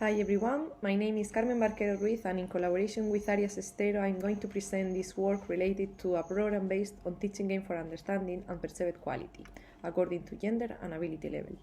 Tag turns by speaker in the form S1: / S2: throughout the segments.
S1: Hi everyone, my name is Carmen Barquero-Ruiz and in collaboration with Arias-Estero I'm going to present this work related to a program based on teaching game for understanding and perceived quality, according to gender and ability level.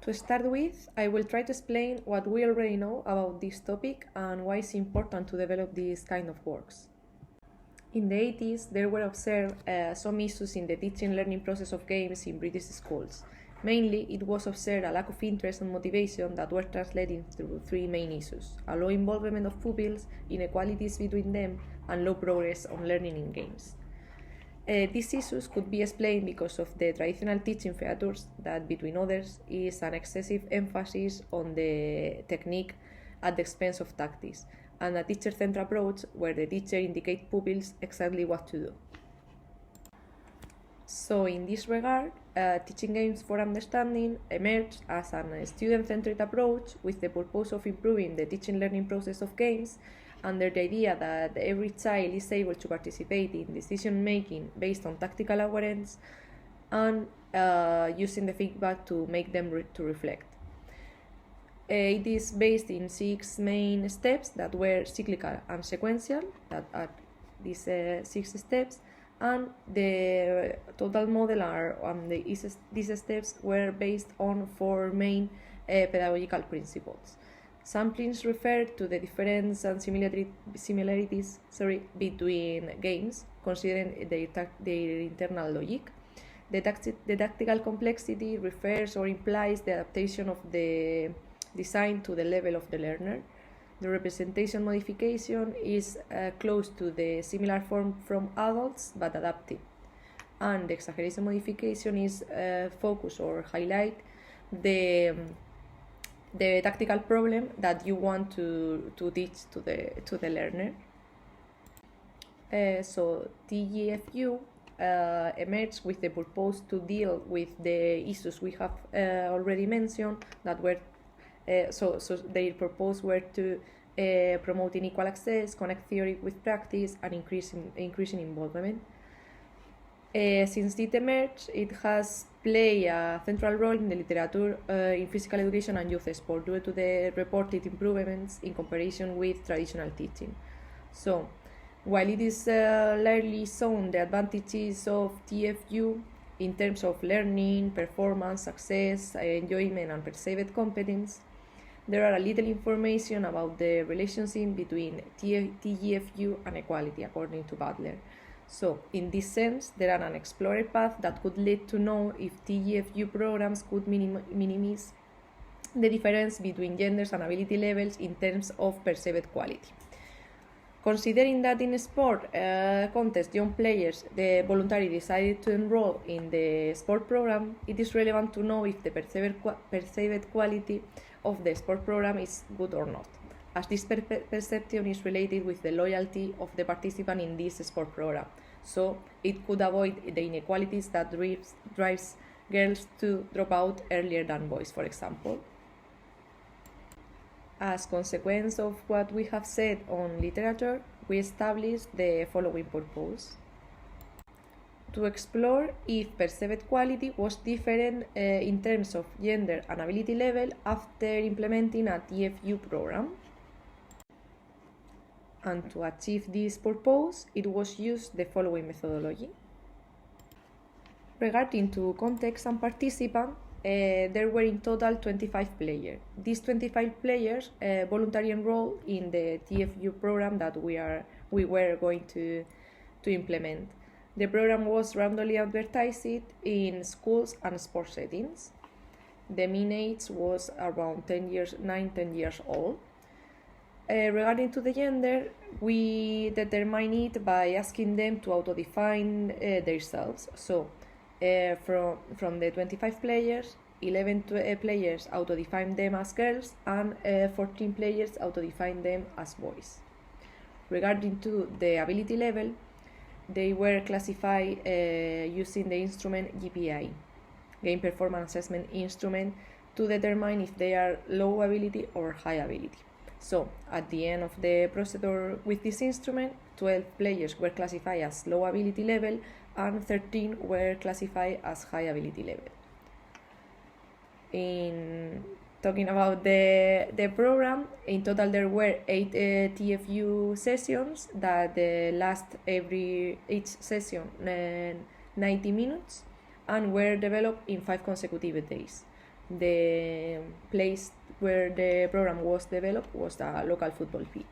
S1: To start with, I will try to explain what we already know about this topic and why it's important to develop these kind of works. In the 80s, there were observed some issues in the teaching learning process of games in British schools. Mainly, it was observed a lack of interest and motivation that were translated through three main issues: a low involvement of pupils, inequalities between them, and low progress on learning in games. These issues could be explained because of the traditional teaching features that, between others, is an excessive emphasis on the technique at the expense of tactics, and a teacher-centered approach where the teacher indicates pupils exactly what to do. So in this regard, teaching games for understanding emerged as a student-centered approach with the purpose of improving the teaching learning process of games under the idea that every child is able to participate in decision-making based on tactical awareness and using the feedback to make them to reflect. It is based in 6 main steps that were cyclical and sequential, that are these 6 steps, and the total model these steps were based on 4 main pedagogical principles. Samplings refer to the difference and similarities between games, considering their internal logic. The tactical complexity refers or implies the adaptation of the design to the level of the learner. The representation modification is close to the similar form from adults but adaptive. And the exaggeration modification is focus or highlight the tactical problem that you want to teach to the learner. So TGfU emerged with the purpose to deal with the issues we have already mentioned that were so their purpose were to promote equal access, connect theory with practice, and increasing involvement. Since it emerged, it has played a central role in the literature in physical education and youth sport due to the reported improvements in comparison with traditional teaching. So, while it is largely shown the advantages of TGfU in terms of learning, performance, success, enjoyment, and perceived competence, there are a little information about the relationship between TGfU and equality, according to Butler. So, in this sense, there are unexplored paths that could lead to know if TGfU programs could minimize the difference between genders and ability levels in terms of perceived quality. Considering that in sport contest young players voluntarily decided to enroll in the sport program, it is relevant to know if the perceived quality of the sport program is good or not, as this perception is related with the loyalty of the participant in this sport program. So it could avoid the inequalities that drives girls to drop out earlier than boys, for example. As consequence of what we have said on literature, we established the following purpose: to explore if perceived quality was different in terms of gender and ability level after implementing a TGfU program. And to achieve this purpose, it was used the following methodology. Regarding to context and participant, there were in total 25 players. These 25 players voluntarily enrolled in the TGfU program that we were going to implement. The program was randomly advertised in schools and sports settings. The mean age was around 10 years old. Regarding to the gender, we determine it by asking them to auto-define themselves. So, from the 25 players, 11 players auto-define them as girls and 14 players auto-define them as boys. Regarding to the ability level, they were classified using the instrument GPI, Game Performance Assessment Instrument, to determine if they are low ability or high ability. So, at the end of the procedure with this instrument, 12 players were classified as low ability level and 13 were classified as high ability level. talking about the program, in total there were 8 TGfU sessions that last each session 90 minutes and were developed in 5 consecutive days. The place where the program was developed was a local football pitch.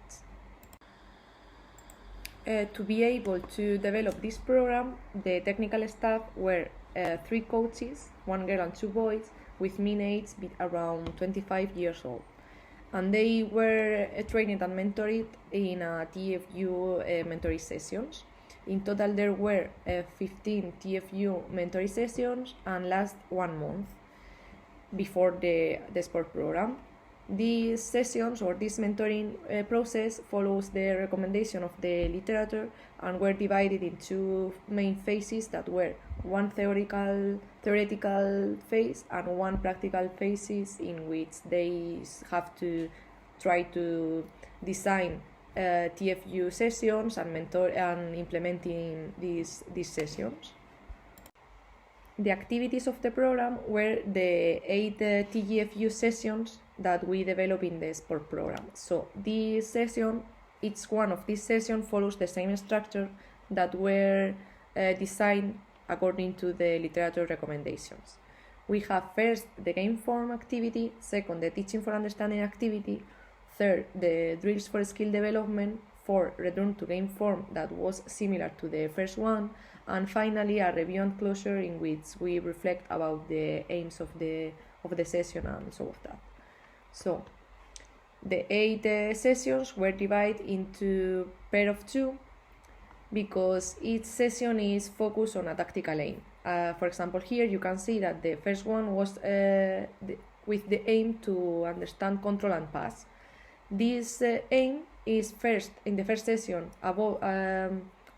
S1: To be able to develop this program, the technical staff were 3 coaches, 1 girl and 2 boys, with mean age around 25 years old. And they were trained and mentored in TGfU mentoring sessions. In total, there were 15 TGfU mentoring sessions and last 1 month before the sport program. These sessions or this mentoring process follows the recommendation of the literature and were divided into main phases that were 1 theoretical phase and 1 practical phases in which they have to try to design TGfU sessions and mentor and implementing these sessions. The activities of the program were the 8 TGfU sessions that we develop in the sport program. So this session, each one of these sessions follows the same structure that were designed according to the literature recommendations. We have first the game form activity, second the teaching for understanding activity, third the drills for skill development, fourth return to game form that was similar to the first one, and finally a review and closure in which we reflect about the aims of the session and so of that. So the 8 sessions were divided into pair of 2 because each session is focused on a tactical aim. For example, here you can see that the first one was with the aim to understand control and pass. This aim is first, in the first session,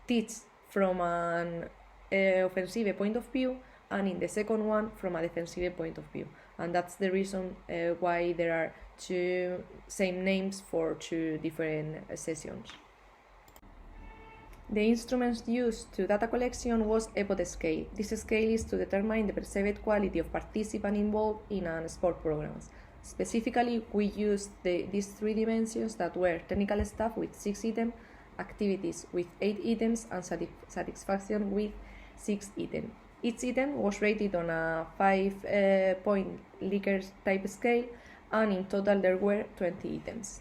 S1: teach from an offensive point of view, and in the second one from a defensive point of view. And that's the reason why there are 2 same names for 2 different sessions. The instruments used to data collection was EPOD scale. This scale is to determine the perceived quality of participants involved in sport programs. Specifically, we used these 3 dimensions that were technical staff with 6 items, activities with 8 items, and satisfaction with 6 items. Each item was rated on a 5-point Likert-type scale, and in total there were 20 items.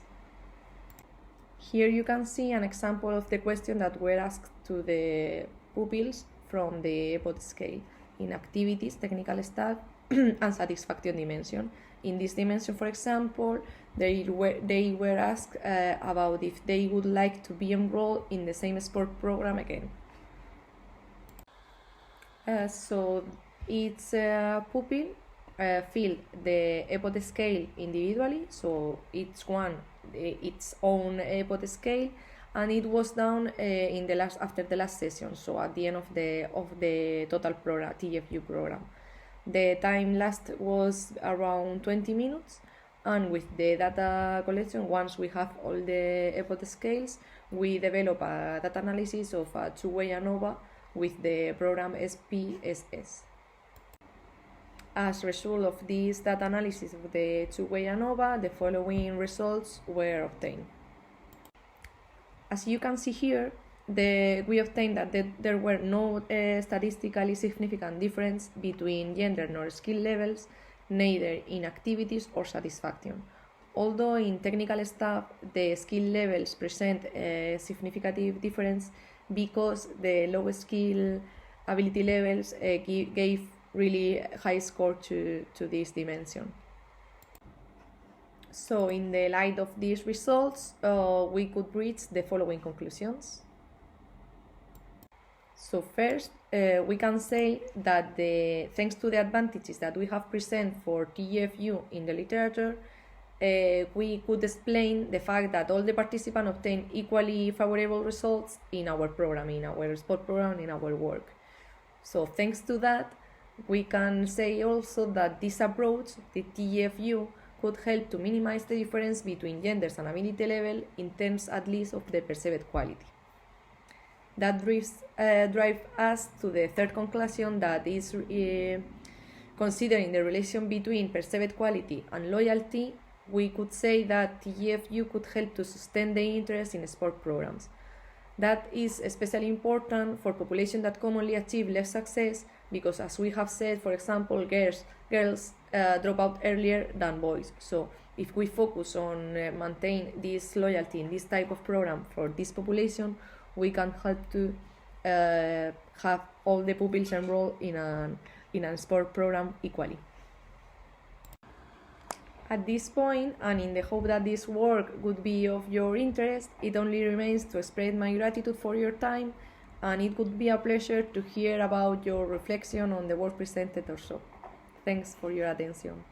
S1: Here you can see an example of the questions that were asked to the pupils from the EPOD scale in activities, technical staff, and satisfaction dimension. In this dimension, for example, they were asked about if they would like to be enrolled in the same sport program again. So each pupil filled the EPOD scale individually, so each one its own EPOD scale, and it was done after the last session, so at the end of the total program, TGfU program. The time last was around 20 minutes, and with the data collection, once we have all the EPOD scales, we develop a data analysis of a 2-way ANOVA with the program SPSS. As a result of this data analysis of the 2-way ANOVA, the following results were obtained. As you can see here, we obtained that there were no statistically significant difference between gender nor skill levels, neither in activities or satisfaction. Although in technical staff, the skill levels present a significant difference because the low skill ability levels gave really high score to this dimension. So in the light of these results, we could reach the following conclusions. So first, we can say that thanks to the advantages that we have present for TGfU in the literature, we could explain the fact that all the participants obtain equally favorable results in our program, in our sport program, in our work. So thanks to that, we can say also that this approach, the TGfU, could help to minimize the difference between genders and ability level in terms at least of the perceived quality. That drives us to the third conclusion, that is Considering the relation between perceived quality and loyalty, we could say that TGfU could help to sustain the interest in sport programs. That is especially important for populations that commonly achieve less success because, as we have said, for example, girls drop out earlier than boys. So if we focus on maintain this loyalty in this type of program for this population, we can help to have all the pupils enrolled in a sport program equally. At this point, and in the hope that this work would be of your interest, it only remains to express my gratitude for your time, and it would be a pleasure to hear about your reflection on the work presented or so. Thanks for your attention.